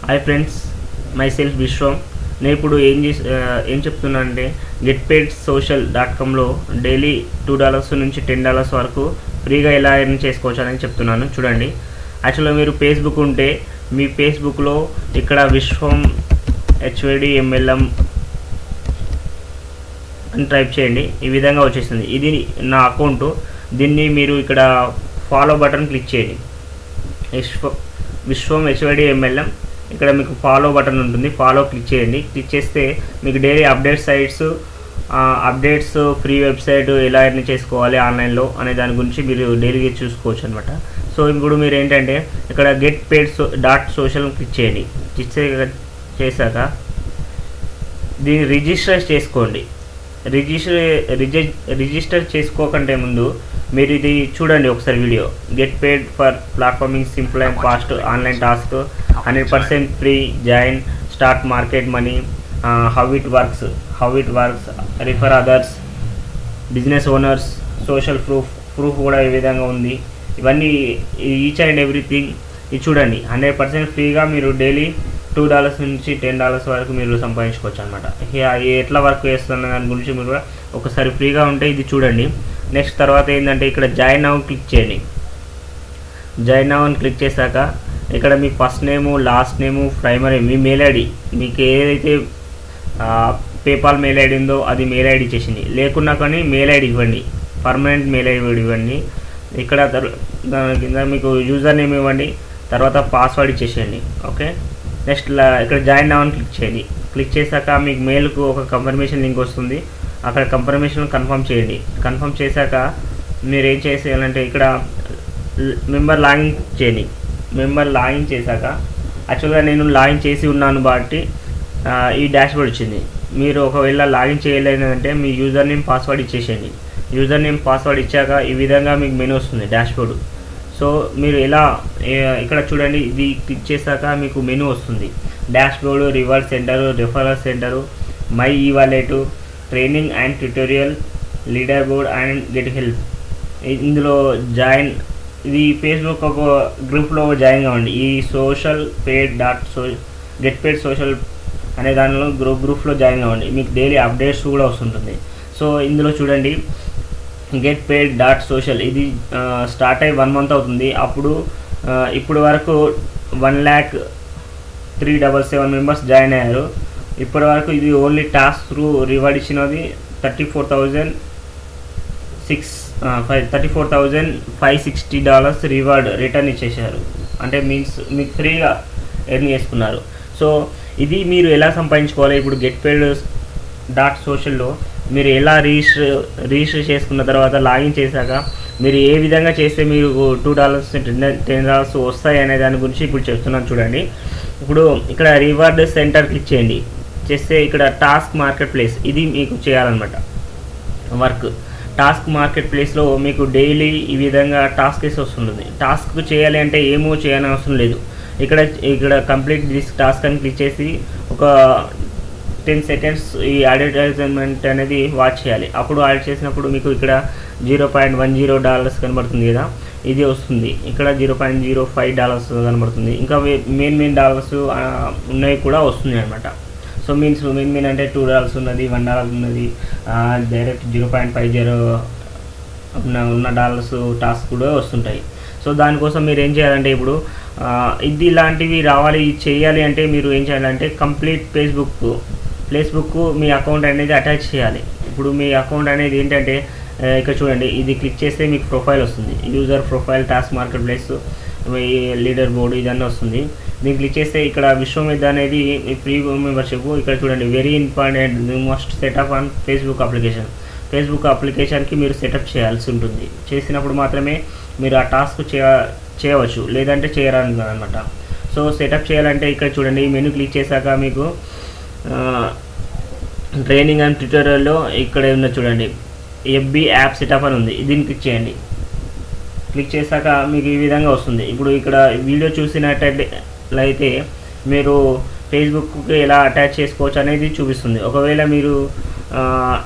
Hi friends, my self విశ్వం. నేను ఇప్పుడు ఏం చెప్తున్నా అంటే getpaidsocial.comలో డైలీ $2 నుంచి $10 వరకు ఫ్రీగా ఎలా ఎర్న్ చేసుకోవచ్చు అని చెప్తున్నాను. చూడండి, యాక్చువల్గా మీరు ఫేస్బుక్ ఉంటే మీ ఫేస్బుక్లో ఇక్కడ విశ్వం HYDMLM అని టైప్ చేయండి. ఈ విధంగా వచ్చేసింది. ఇది నా అకౌంట్. దీన్ని మీరు ఇక్కడ ఫాలో బటన్ క్లిక్ చేయండి. విశ్వం HYDMLM ఇక్కడ మీకు ఫాలో బటన్ ఉంటుంది. ఫాలో క్లిక్ చేయండి. క్లిక్ చేస్తే మీకు డైలీ అప్డేట్స్ ఫ్రీ వెబ్సైట్ ఎలా ఎర్న్ చేసుకోవాలి ఆన్లైన్లో అనే దాని గురించి మీరు డైలీగా చూసుకోవచ్చు అనమాట. సో ఇప్పుడు మీరు ఏంటంటే ఇక్కడ getpaidsocial క్లిక్ చేయండి. చేశాక దీన్ని రిజిస్టర్ చేసుకోండి. రిజిస్టర్ చేసుకోకంటే ముందు మీరు ఇది చూడండి ఒకసారి video. Get paid for platforming simple and fast online task 100% free. Join, start market money, how it works, refer others, business owners, social proof కూడా ఈ విధంగా ఉంది. ఇవన్నీ ఈచ్ అండ్ ఎవ్రీథింగ్ ఇది చూడండి. 100% ఫ్రీగా మీరు డైలీ $2 నుంచి $10 వరకు మీరు సంపాదించుకోవచ్చు అనమాట. ఎట్లా వర్క్ చేస్తున్న దాని గురించి మీరు కూడా ఒకసారి ఫ్రీగా ఉంటే ఇది చూడండి. నెక్స్ట్ తర్వాత ఏంటంటే ఇక్కడ జాయిన్ నౌ క్లిక్ చేయండి. జాయిన్ నౌ అని క్లిక్ చేశాక ఇక్కడ మీ first name, last name, primary మీ మెయిల్ ఐడి, మీకు ఏదైతే పేపాల్ మెయిల్ ఐడి ఉందో అది మెయిల్ ఐడి ఇచ్చేసింది. లేకున్నా కానీ మెయిల్ ఐడి ఇవ్వండి, పర్మనెంట్ మెయిల్ ఐడి ఇవ్వండి. ఇక్కడ కింద మీకు యూజర్ నేమ్ ఇవ్వండి, తర్వాత పాస్వర్డ్ ఇచ్చేసేయండి. ఓకే, నెక్స్ట్ ఇక్కడ జాయిన్ నౌ అని క్లిక్ చేయండి. క్లిక్ చేశాక మీకు మెయిల్కు ఒక కన్ఫర్మేషన్ లింక్ వస్తుంది. అక్కడ కన్ఫర్మేషన్ కన్ఫర్మ్ చేయండి. కన్ఫర్మ్ చేశాక మీరు ఏం చేసేయాలంటే ఇక్కడ మెంబర్ లాగిన్ చేయండి. మెంబర్ లాగిన్ చేశాక యాక్చువల్గా నేను లాగిన్ చేసి ఉన్నాను కాబట్టి ఈ డాష్బోర్డ్ వచ్చింది. మీరు ఒకవేళ లాగిన్ చేయలేదంటే మీ యూజర్ నేమ్ పాస్వర్డ్ ఇచ్చేసేయండి. యూజర్ నేమ్ పాస్వర్డ్ ఇచ్చాక ఈ విధంగా మీకు మెనూ వస్తుంది డాష్బోర్డ్. సో మీరు ఎలా ఇక్కడ చూడండి, ఇది క్లిక్ చేశాక మీకు మెనూ వస్తుంది. Dashboard, reward center, referral center, my e wallet, training and tutorial, leader board and get help. ఇందులో జాయిన్, ఇది ఫేస్బుక్ ఒక గ్రూప్లో జాయిన్ కావండి. ఈ getpaidsocial అనే దానిలో గ్రూప్లో జాయిన్ కావండి. మీకు డైలీ అప్డేట్స్ కూడా వస్తుంటుంది. సో ఇందులో చూడండి getpaid.social ఇది స్టార్ట్ అయ్యి 1 month అవుతుంది. ఇప్పుడు వరకు 1,03,77 మెంబర్స్ జాయిన్ అయ్యారు. ఇప్పటి వరకు ఇది ఓన్లీ టాస్క్ త్రూ రివార్డ్ ఇచ్చినది $34,560 రివార్డ్ రిటర్న్ ఇచ్చేసారు. అంటే మీన్స్ మీకు ఫ్రీగా ఎర్న్ చేసుకున్నారు. సో ఇది మీరు ఎలా సంపాదించుకోవాలి. ఇప్పుడు getpaid.socialలో మీరు ఎలా రిజిస్టర్ చేసుకున్న తర్వాత లాగిన్ చేశాక మీరు ఏ విధంగా చేస్తే మీరు $2 $10 వస్తాయి అనే దాని గురించి ఇప్పుడు చెప్తున్నాను. చూడండి, ఇప్పుడు ఇక్కడ రివార్డ్ సెంటర్ క్లిక్ చేయండి. చేస్తే ఇక్కడ టాస్క్ మార్కెట్ ప్లేస్ ఇది మీకు చేయాలన్నమాట వర్క్. టాస్క్ మార్కెట్ ప్లేస్లో మీకు డైలీ ఈ విధంగా టాస్క్ వేసి వస్తుంటుంది. టాస్క్ చేయాలి అంటే ఏమో చేయని అవసరం లేదు. ఇక్కడ కంప్లీట్ దిస్ టాస్క్ అని క్లిక్ చేసి ఒక 10 seconds ఈ అడ్వర్టైజ్మెంట్ అనేది వాచ్ చేయాలి. అప్పుడు యాడ్ చేసినప్పుడు మీకు ఇక్కడ $0.10 కనబడుతుంది కదా, ఇది వస్తుంది. ఇక్కడ $0.05 కనబడుతుంది. ఇంకా మెయిన్ డాలర్స్ ఉన్నవి కూడా వస్తుంది అనమాట. సో మెయిన్ అంటే $2 ఉన్నది, $1 ఉన్నది, డైరెక్ట్ 0.50 ఉన్న డాలర్స్ టాస్క్ కూడా వస్తుంటాయి. సో దానికోసం మీరు ఏం చేయాలంటే ఇప్పుడు ఇది ఇలాంటివి రావాలి చేయాలి అంటే మీరు ఏం చేయాలంటే కంప్లీట్ ఫేస్బుక్ మీ అకౌంట్ అనేది అటాచ్ చేయాలి. ఇప్పుడు మీ అకౌంట్ అనేది ఏంటంటే ఇక్కడ చూడండి, ఇది క్లిక్ చేస్తే మీకు ప్రొఫైల్ వస్తుంది. User profile, task market place, leader board ఇదన్నీ వస్తుంది. దీన్ని క్లిక్ చేస్తే ఇక్కడ విశ్వమిద్ద అనేది ఫ్రీ మెంబర్షిప్. ఇక్కడ చూడండి, very important, you must setup on Facebook అప్లికేషన్కి మీరు సెటప్ చేయాల్సి ఉంటుంది. చేసినప్పుడు మాత్రమే మీరు ఆ టాస్క్ చేయవచ్చు, లేదంటే చేయరాను అనమాట. సో సెటప్ చేయాలంటే ఇక్కడ చూడండి, ఈ మెనూ క్లిక్ చేశాక మీకు ట్రైనింగ్ అండ్ ట్యూటోరియల్లో ఇక్కడ ఉన్న చూడండి FB యాప్ సెటప్ అని ఉంది. దీన్ని క్లిక్ చేయండి. క్లిక్ చేశాక మీకు ఈ విధంగా వస్తుంది. ఇప్పుడు ఇక్కడ వీడియో చూసినట్లయితే మీరు ఫేస్బుక్కి ఎలా అటాచ్ చేసుకోవచ్చు అనేది చూపిస్తుంది. ఒకవేళ మీరు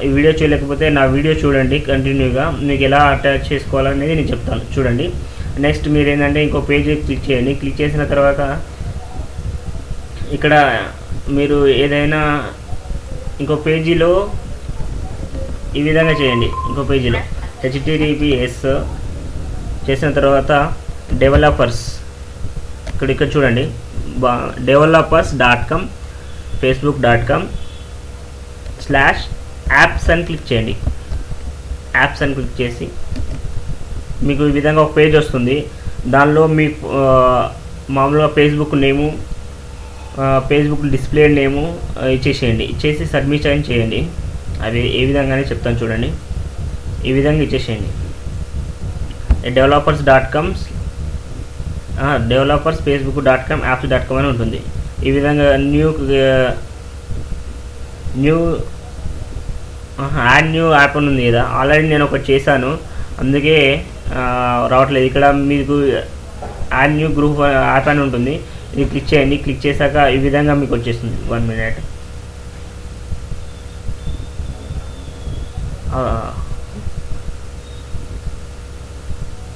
ఈ వీడియో చేయలేకపోతే నా వీడియో చూడండి కంటిన్యూగా, మీకు ఎలా అటాచ్ చేసుకోవాలనేది నేను చెప్తాను. చూడండి, నెక్స్ట్ మీరు ఏంటంటే ఇంకో పేజ్ క్లిక్ చేయండి. క్లిక్ చేసిన తర్వాత ఇక్కడ మీరు ఏదైనా ఇంకో పేజీలో ఈ విధంగా చేయండి. ఇంకో పేజీలో https చేసిన తర్వాత డెవలపర్స్ ఇక్కడ చూడండి, developers.com facebook.com/apps అని క్లిక్ చేయండి. యాప్స్ అని క్లిక్ చేసి మీకు ఈ విధంగా ఒక పేజ్ వస్తుంది. దానిలో మీ మామూలుగా ఫేస్బుక్ నేము, ఫేస్బుక్ డిస్ప్లే నేము ఇచ్చేసేయండి. ఇచ్చేసి సబ్మిట్ అని చేయండి. అవి ఏ విధంగానే చెప్తాను చూడండి. ఈ విధంగా ఇచ్చేసేయండి. డెవలపర్స్ facebook.com apps.com అని ఉంటుంది. ఈ విధంగా యాడ్ న్యూ యాప్ అని ఉంది కదా, ఆల్రెడీ నేను ఒకటి చేశాను, అందుకే రావట్లేదు. ఇక్కడ మీకు యాడ్ న్యూ గ్రూప్ యాప్ అని ఉంటుంది, ఇది క్లిక్ చేయండి. క్లిక్ చేశాక ఈ విధంగా మీకు వచ్చేస్తుంది. 1 minute.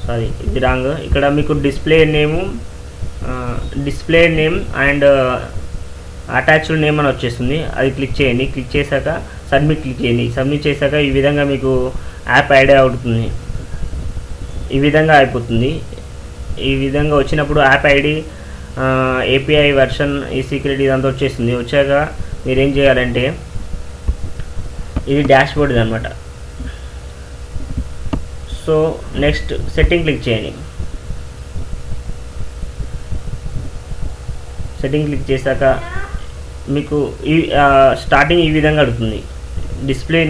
సారీ, ఇది రాంగ్. ఇక్కడ మీకు display name and attached name అని వచ్చేస్తుంది, అది క్లిక్ చేయండి. క్లిక్ చేశాక సబ్మిట్ క్లిక్ చేయండి. సబ్మిట్ చేశాక ఈ విధంగా మీకు యాప్ ఐడి అవుతుంది. ఈ విధంగా అయిపోతుంది. ఈ విధంగా వచ్చినప్పుడు యాప్ ఐడి, ఏపీఐ వెర్షన్, ఈ సీక్రెట్ ఇదంతా వచ్చేస్తుంది. వచ్చాక మీరేం చేయాలంటే, ఇది డాష్ బోర్డ్ అనమాట. సో నెక్స్ట్ సెట్టింగ్ క్లిక్ చేయండి. సెట్టింగ్ క్లిక్ చేశాక మీకు ఈ స్టార్టింగ్ ఈ విధంగా అడుగుతుంది. Display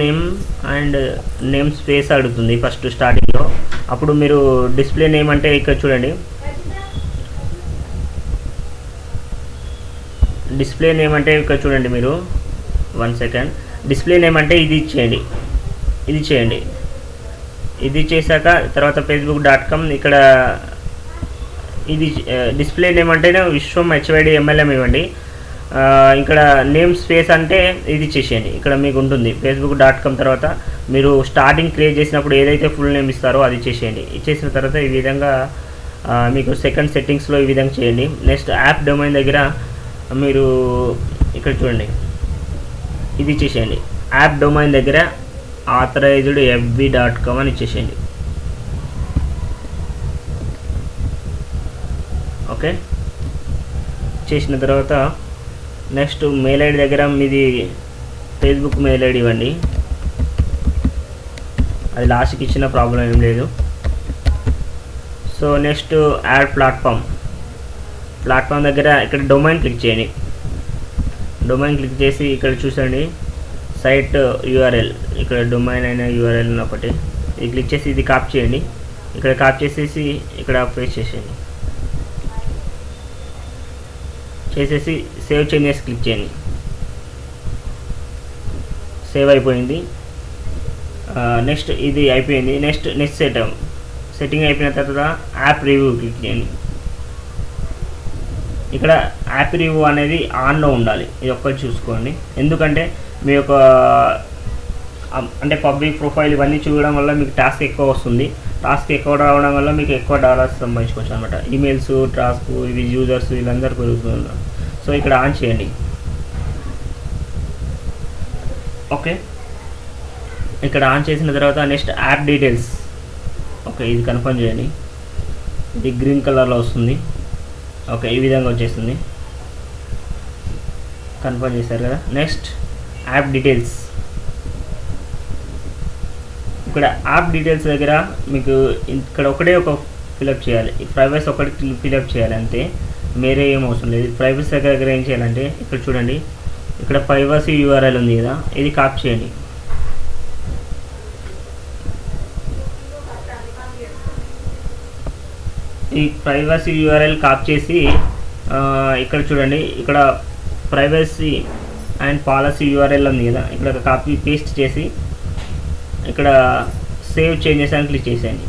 name and name space అడుగుతుంది ఫస్ట్ స్టార్టింగ్లో. అప్పుడు మీరు డిస్ప్లే నేమ్ అంటే ఇక్కడ చూడండి, డిస్ప్లే నేమ్ అంటే ఇక్కడ చూడండి మీరు 1 second. డిస్ప్లే నేమ్ అంటే ఇది ఇచ్చేయండి. ఇది చేశాక తర్వాత facebook.com ఇక్కడ ఇది డిస్ప్లే నేమ్ అంటేనే విశ్వం HYDMLM ఇవ్వండి. ఇక్కడ నేమ్ స్పేస్ అంటే ఇది ఇచ్చేసేయండి. ఇక్కడ మీకు ఉంటుంది facebook.com. తర్వాత మీరు స్టార్టింగ్ క్రియేట్ చేసినప్పుడు ఏదైతే ఫుల్ నేమ్ ఇస్తారో అది ఇచ్చేసేయండి. ఇచ్చేసిన తర్వాత ఈ విధంగా మీకు సెకండ్ సెట్టింగ్స్లో ఈ విధంగా చేయండి. నెక్స్ట్ యాప్ డొమైన్ దగ్గర మీరు ఇక్కడ చూడండి, ఇది ఇచ్చేసేయండి. యాప్ డొమైన్ దగ్గర authorized fb.com అని ఇచ్చేసేయండి. ఓకే, చేసిన తర్వాత నెక్స్ట్ మెయిల్ ఐడి దగ్గర మీది ఫేస్బుక్ మెయిల్ ఐడి ఇవ్వండి. అది లాస్ట్కి ఇచ్చిన ప్రాబ్లం ఏం లేదు. సో నెక్స్ట్ యాడ్ ప్లాట్ఫామ్ దగ్గర ఇక్కడ డొమైన్ క్లిక్ చేయండి. డొమైన్ క్లిక్ చేసి ఇక్కడ చూసండి సైట్ యూఆర్ఎల్, ఇక్కడ డొమైన్ అయిన యూఆర్ఎల్ ఒకటి ఇది క్లిక్ చేసి ఇది కాపీ చేయండి. ఇక్కడ కాపీ చేసేసి ఇక్కడ పేస్ట్ చేసేసి సేవ్ చేంజెస్ క్లిక్ చేయండి. సేవ్ అయిపోయింది. నెక్స్ట్ ఇది అయిపోయింది. నెక్స్ట్ సెట్టింగ్ అయిపోయిన తర్వాత యాప్ రివ్యూ క్లిక్ చేయండి. ఇక్కడ యాప్ రివ్యూ అనేది ఆన్లో ఉండాలి, ఇది ఒక్కటి చూసుకోండి. ఎందుకంటే మీ యొక్క అంటే పబ్లిక్ ప్రొఫైల్ ఇవన్నీ చూడడం వల్ల మీకు టాస్క్ ఎక్కువ వస్తుంది. టాస్క్ ఎక్కువ రావడం వల్ల మీకు ఎక్కువ డాలర్స్ సంపాదించుకోవచ్చు అనమాట. ఈమెయిల్స్, టాస్క్, ఇవి యూజర్స్ వీళ్ళందరూ పెరుగుతున్నారు. సో ఇక్కడ ఆన్ చేయండి. ఓకే, ఇక్కడ ఆన్ చేసిన తర్వాత నెక్స్ట్ యాప్ డీటెయిల్స్, ఓకే ఇది కన్ఫర్మ్ చేయండి. ఇది గ్రీన్ కలర్లో వస్తుంది. ఓకే, ఈ విధంగా వచ్చేస్తుంది. కన్ఫర్మ్ చేశారు కదా. నెక్స్ట్ యాప్ డీటెయిల్స్, ఇక్కడ యాప్ డీటెయిల్స్ దగ్గర మీకు ఇక్కడ ఒకటే ఒక ఫిలప్ చేయాలి. ప్రైవసీ ఒకటి ఫిలప్ చేయాలి అంతే, వేరే ఏం అవసరం లేదు. ప్రైవసీ దగ్గర ఏం చేయాలంటే ఇక్కడ చూడండి, ఇక్కడ ప్రైవసీ యూఆర్ఎల్ ఉంది కదా, ఇది కాపీ చేయండి. ఈ ప్రైవసీ యూఆర్ఎల్ కాపీ చేసి ఇక్కడ చూడండి, ఇక్కడ ప్రైవసీ అండ్ పాలసీ యూఆర్ఎల్ ఉంది కదా, ఇక్కడ కాపీ పేస్ట్ చేసి ఇక్కడ సేవ్ చేంజెస్ అని క్లిక్ చేసేయండి.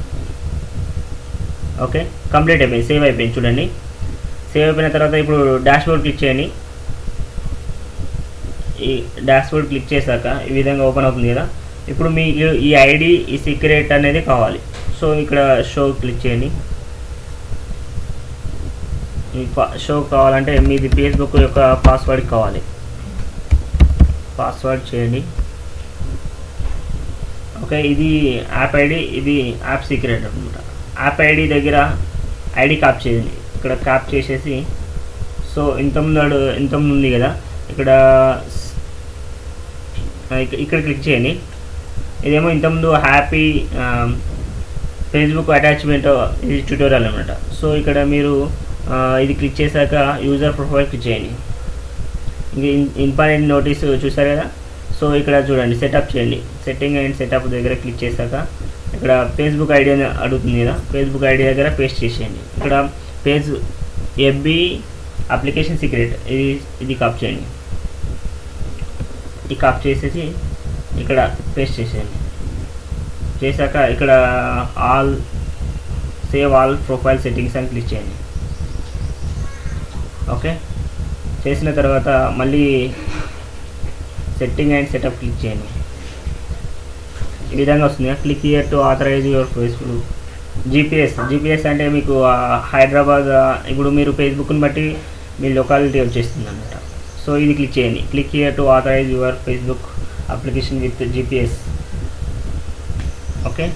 ఓకే, కంప్లీట్ అయిపోయింది, సేవ్ అయిపోయింది. చూడండి, సేవ్ అయిపోయిన తర్వాత ఇప్పుడు డాష్బోర్డ్ క్లిక్ చేయండి. ఈ డాష్బోర్డ్ క్లిక్ చేశాక ఈ విధంగా ఓపెన్ అవుతుంది కదా. ఇప్పుడు మీకు ఈ ఐడి, ఈ సీక్రెట్ అనేది కావాలి. సో ఇక్కడ షో క్లిక్ చేయండి. షో కావాలంటే మీది ఫేస్బుక్ యొక్క పాస్వర్డ్ కావాలి. పాస్వర్డ్ చేయండి. ఓకే, ఇది యాప్ ఐడి, ఇది యాప్ సీక్రెట్ అనమాట. యాప్ ఐడి దగ్గర ఐడి క్యాప్ చేయండి. ఇక్కడ క్యాప్ చేసేసి సో ఇంతకుముందు ఉంది కదా, ఇక్కడ క్లిక్ చేయండి. ఇదేమో ఇంతకుముందు హ్యాపీ ఫేస్బుక్ అటాచ్మెంట్ ఇది ట్యూటోరియల్ అనమాట. సో ఇక్కడ మీరు ఇది క్లిక్ చేశాక యూజర్ ప్రొఫైల్ క్లిక్ చేయండి. ఇంక ఇంపార్టెంట్ నోటీస్ చూసారు కదా. సో ఇక్కడ చూడండి, సెటప్ చేయండి. సెట్టింగ్ అండ్ సెటప్ దగ్గర క్లిక్ చేశాక ఇక్కడ ఫేస్బుక్ ఐడి అని అడుగుతుంది కదా, ఫేస్బుక్ ఐడి దగ్గర పేస్ట్ చేసేయండి. ఇక్కడ పేజ్ ఎఫ్బి అప్లికేషన్ సీక్రెట్ ఇది కాప్ చేయండి. ఇది కాప్ చేసేసి ఇక్కడ పేస్ట్ చేసేయండి. చేశాక ఇక్కడ సేవ్ ఆల్ ప్రొఫైల్ సెట్టింగ్స్ అని క్లిక్ చేయండి. ఓకే, చేసిన తర్వాత మళ్ళీ సెట్టింగ్ అండ్ సెటప్ క్లిక్ చేయండి. ఈ విధంగా వస్తుంది. Click here to authorize your Facebook GPS అంటే మీకు హైదరాబాద్, ఇప్పుడు మీరు ఫేస్బుక్ని బట్టి మీ లొకాలిటీ వచ్చేస్తుంది అన్నమాట. సో ఇది క్లిక్ చేయండి. Click here to authorize your Facebook application with GPS. Okay,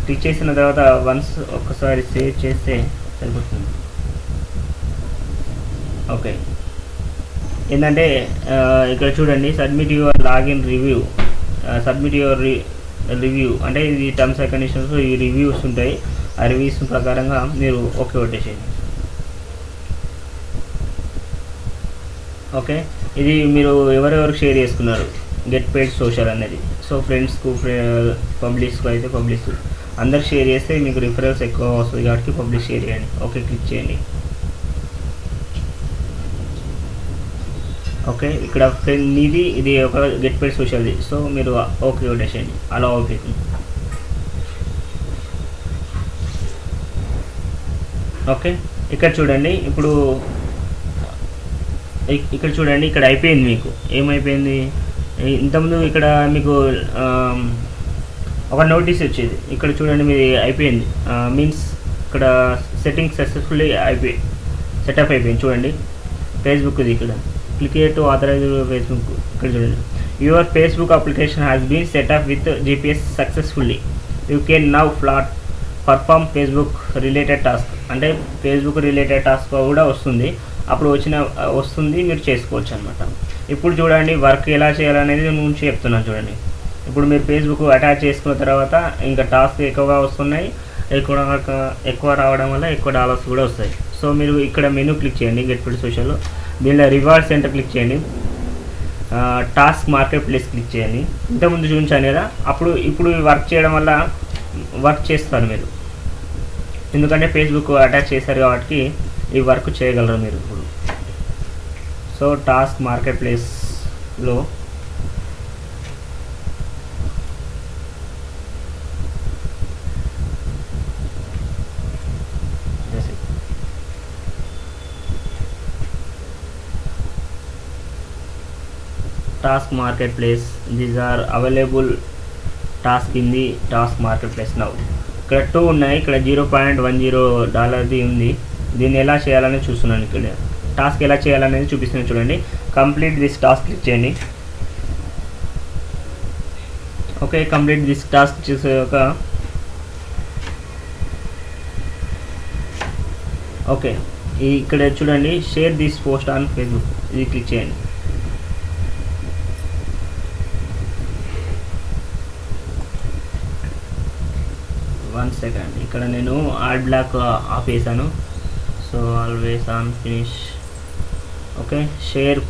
click చేసిన తర్వాత వన్స్ ఒక్కసారి సేవ్ చేస్తే సరిపోతుంది. ఓకే, ఏంటంటే ఇక్కడ చూడండి, submit your login review, submit your review అంటే ఇది టర్మ్స్ అండ్ కండిషన్స్. ఈ రివ్యూస్ ఉంటాయి, ఆ రివ్యూస్ ప్రకారంగా మీరు ఓకే కొట్టేసేయండి. ఓకే, ఇది మీరు ఎవరెవరికి షేర్ చేసుకున్నారు గెట్ పెయిడ్ సోషల్ అనేది. సో ఫ్రెండ్స్కు, పబ్లిష్కు అయితే పబ్లిష్ అందరు షేర్ చేస్తే మీకు రిఫరెన్స్ ఎక్కువ వస్తుంది కాబట్టి పబ్లిష్ షేర్ చేయండి. ఓకే, క్లిక్ చేయండి. ఓకే, ఇక్కడ ఫ్రెండ్ ఇది ఒక గెట్ పెయిడ్ సోషల్ది. సో మీరు ఓకే కొట్టేసేయండి. అలా ఓకే. ఓకే, ఇక్కడ చూడండి, ఇక్కడ చూడండి, ఇక్కడ అయిపోయింది. మీకు ఏమైపోయింది, ఇంతకుముందు ఇక్కడ మీకు ఒక నోటీస్ వచ్చేది. ఇక్కడ చూడండి మీది అయిపోయింది, మీన్స్ ఇక్కడ సెట్టింగ్ సక్సెస్ఫుల్లీ సెటప్ అయిపోయింది. చూడండి ఫేస్బుక్ది ఇక్కడ click here to authorize Facebook. ఇక్కడ చూడండి, your Facebook application has been set up with GPS successfully. You can now perform Facebook related task. అంటే ఫేస్బుక్ రిలేటెడ్ టాస్క్ కూడా వస్తుంది, అప్పుడు వస్తుంది, మీరు చేసుకోవచ్చు అనమాట. ఇప్పుడు చూడండి వర్క్ ఎలా చేయాలనేది నేను చెప్తున్నాను. చూడండి, ఇప్పుడు మీరు ఫేస్బుక్ అటాచ్ చేసుకున్న తర్వాత ఇంకా టాస్క్ ఎక్కువగా వస్తున్నాయి. ఎక్కువ రావడం వల్ల ఎక్కువ డాలర్స్ కూడా వస్తాయి. సో మీరు ఇక్కడ మెనూ క్లిక్ చేయండి, గెట్ పెయిడ్ సోషల్. దీనిలో రివార్డ్ సెంటర్ క్లిక్ చేయండి. టాస్క్ మార్కెట్ ప్లేస్ క్లిక్ చేయండి. ఇంతకుముందు చూపించాను కదా, ఇప్పుడు వర్క్ చేయడం వల్ల వర్క్ చేస్తారు మీరు, ఎందుకంటే ఫేస్బుక్ అటాచ్ చేశారు కాబట్టి ఈ వర్క్ చేయగలరు మీరు ఇప్పుడు. సో టాస్క్ మార్కెట్ ప్లేస్లో task marketplace, these are available task in the task marketplace now. ఇక్కడ 2 ఉన్నాయి, ఇక్కడ $0.10 ఉంది. దీన్ని ఎలా చేయాలని చూస్తున్నాను. ఇక్కడ టాస్క్ ఎలా చేయాలనేది చూపిస్తున్నాను. చూడండి, కంప్లీట్ దిస్ టాస్క్ క్లిక్ చేయండి. ఓకే, కంప్లీట్ దిస్ టాస్క్ చేసాక ఓకే, ఇక్కడ చూడండి, share this post on Facebook, ఇది క్లిక్ చేయండి. వన్ సెకండ్, ఇక్కడ నేను ఆడ్ బ్లాక్ ఆపేసాను. So always on finish. Okay, share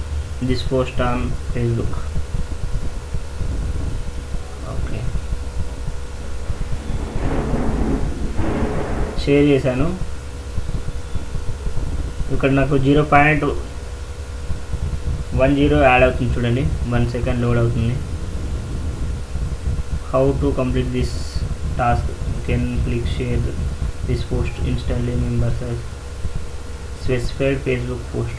this post on Facebook. Okay, share చేశాను. ఇక్కడ నాకు 0.10 యాడ్ అవుతుంది. చూడండి, 1 సెకండ్ లోడ్ అవుతుంది. How to complete this task, can click share this post instantly, members as specified Facebook post.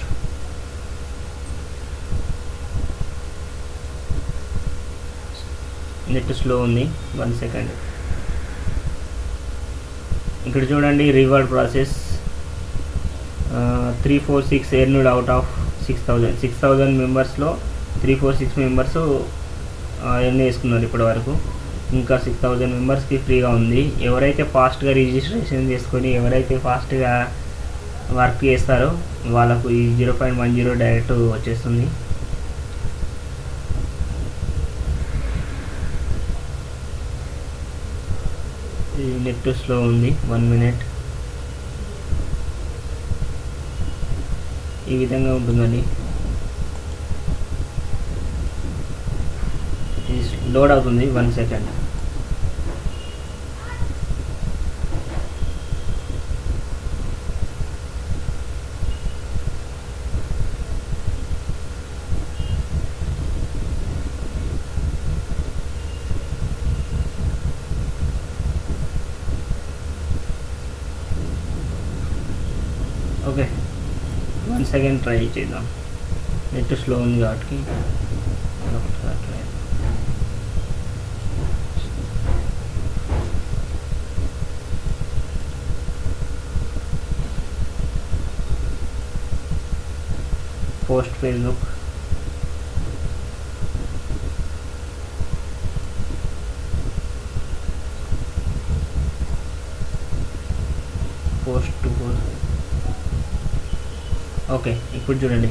Net slow ఉంది, 1 second. ఇక్కడ చూడండి, reward process 346 earned out of 6000 మెంబర్స్లో 346 మెంబర్స్ ఎర్న్ చేసుకున్నారు ఇప్పటి వరకు. ఇంకా 6000 మెంబర్స్కి ఫ్రీగా ఉంది. ఎవరైతే ఫాస్ట్గా రిజిస్ట్రేషన్ చేసుకొని ఎవరైతే ఫాస్ట్గా వర్క్ చేస్తారో వాళ్ళకు ఈ 0.10 డైరెక్ట్ వచ్చేస్తుంది. ఈ నెట్ స్లో ఉంది. 1 మినిట్ ఈ విధంగా ఉంటుందండి. ఇది లోడ్ అవుతుంది. 1 సెకండ్. ఓకే, 1 సెకండ్ ట్రై చేద్దాం. నెట్ స్లో ఉంది కాబట్టి post Facebook, post to post. Okay, ఇప్పుడు చూడండి.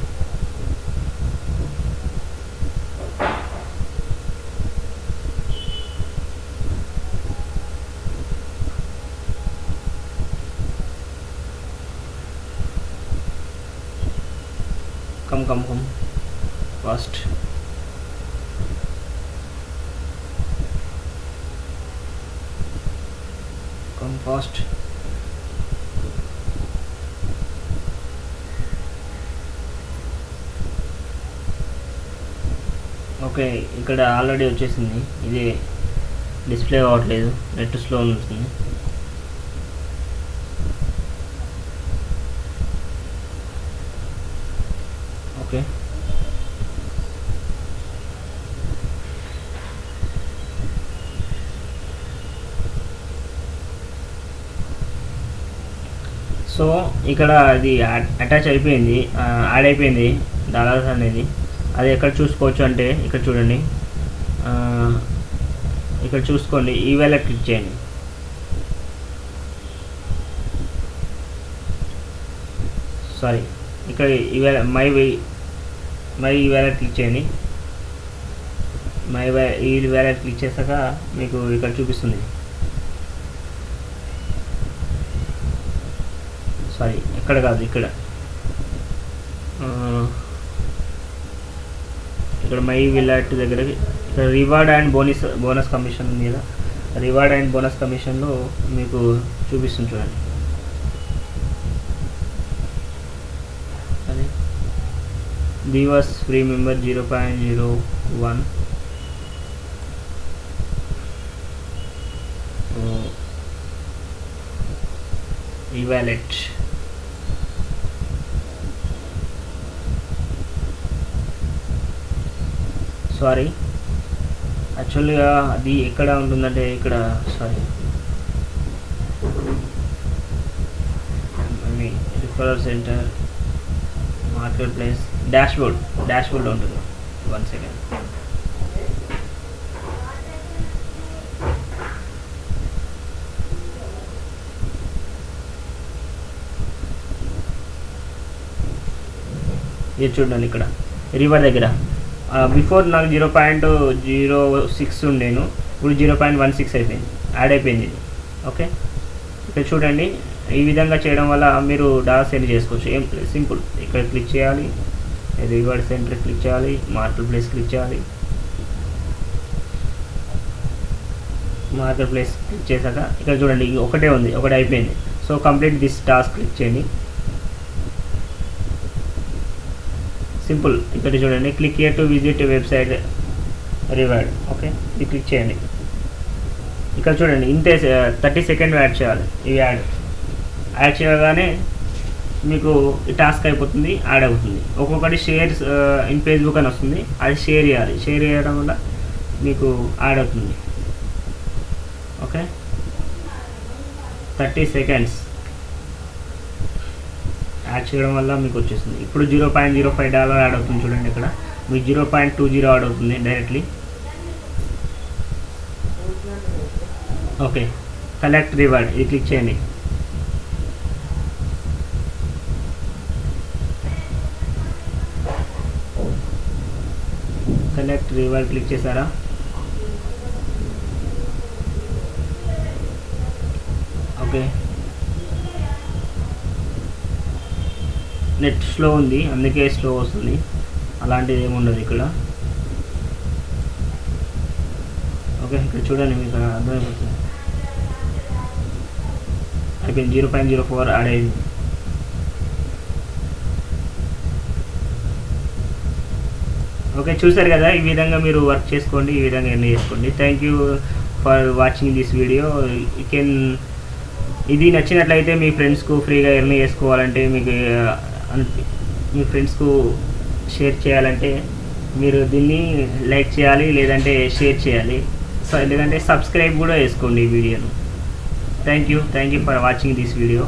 Come fast. Come fast. Okay, ఇక్కడ ఆల్రెడీ వచ్చేసింది. ఇది డిస్ప్లే అవ్వట్లేదు, నెట్ స్లో ఉంటుంది. ఓకే, సో ఇక్కడ అది అటాచ్ అయిపోయింది, యాడ్ అయిపోయింది డాలర్స్ అనేది. అది ఎక్కడ చూసుకోవచ్చు అంటే ఇక్కడ చూడండి, ఇక్కడ చూసుకోండి. ఈ వాలెట్ క్లిక్ చేయండి. సారీ, ఇక్కడ ఈ వాలెట్ క్లిక్ చేయండి. ఈ వాలెట్ క్లిక్ చేశాక మీకు ఇక్కడ చూపిస్తుంది. సారీ, ఎక్కడ కాదు, ఇక్కడ మై వాలెట్ దగ్గర ఇక్కడ రివార్డ్ అండ్ బోనస్ కమిషన్ ఉంది కదా. రివార్డ్ అండ్ బోనస్ కమిషన్లో మీకు చూపిస్తుంది చూడండి. అదే దివాస్ ఫ్రీ మెంబర్ 0.01. ఈ వాలెట్ సారీ, యాక్చువల్గా అది ఎక్కడ ఉంటుందంటే ఇక్కడ, sorry, referral centre, market place, dashboard ఉంటుంది. 1 సెకండ్. ఇది చూడండి, ఇక్కడ రివర్ దగ్గర బిఫోర్ నాకు 0.06 ఉండేను, ఇప్పుడు 0.16 అయిపోయింది, యాడ్ అయిపోయింది ఇది. ఓకే, ఇక్కడ చూడండి. ఈ విధంగా చేయడం వల్ల మీరు డాలర్స్ సెండ్ చేసుకోవచ్చు. ఏం సింపుల్, ఇక్కడ క్లిక్ చేయాలి, రివార్డ్ సెంటర్ క్లిక్ చేయాలి, మార్కెట్ ప్లేస్ క్లిక్ చేయాలి. మార్కెట్ ప్లేస్ క్లిక్ చేశాక ఇక్కడ చూడండి, ఒకటే ఉంది, ఒకటి అయిపోయింది. So complete this task click చేయండి. సింపుల్, ఇక్కడ చూడండి, click here to visit website reward. Okay, ఇది క్లిక్ చేయండి. ఇక్కడ చూడండి, ఇంతే 30 సెకండ్ యాడ్ చేయాలి. ఇవి యాడ్ చేయగానే మీకు ఈ టాస్క్ అయిపోతుంది, యాడ్ అవుతుంది. ఒక్కొక్కటి షేర్స్ ఇన్ ఫేస్బుక్ అని వస్తుంది, అది షేర్ చేయాలి. షేర్ చేయడం వల్ల మీకు యాడ్ అవుతుంది. ఓకే, 30 సెకండ్స్ యాడ్ చేయడం వల్ల మీకు వచ్చేస్తుంది. ఇప్పుడు $0.05 యాడ్ అవుతుంది చూడండి. ఇక్కడ మీకు 0.20 యాడ్ అవుతుంది డైరెక్ట్లీ. ఓకే, కలెక్ట్ రివార్డ్ ఇది క్లిక్ చేయండి. కలెక్ట్ రివార్డ్ క్లిక్ చేశారా? ఓకే, నెట్ స్లో ఉంది అందుకే స్లో వస్తుంది, అలాంటిది ఏమి ఉండదు ఇక్కడ. ఓకే, ఇక్కడ చూడండి మీకు అర్థమైపోతుంది. అయిపోయింది, 0.04 యాడ్ అయింది. ఓకే, చూసారు కదా, ఈ విధంగా మీరు వర్క్ చేసుకోండి, ఈ విధంగా ఎర్న్ చేసుకోండి. Thank you for watching this video. You can ఇది నచ్చినట్లయితే మీ ఫ్రెండ్స్కు ఫ్రీగా ఎర్న్ చేసుకోవాలంటే మీ ఫ్రెండ్స్కు షేర్ చేయాలంటే మీరు దీన్ని లైక్ చేయాలి, లేదంటే షేర్ చేయాలి, లేదంటే సబ్స్క్రైబ్ కూడా చేసుకోండి ఈ వీడియోను. Thank you for watching this video.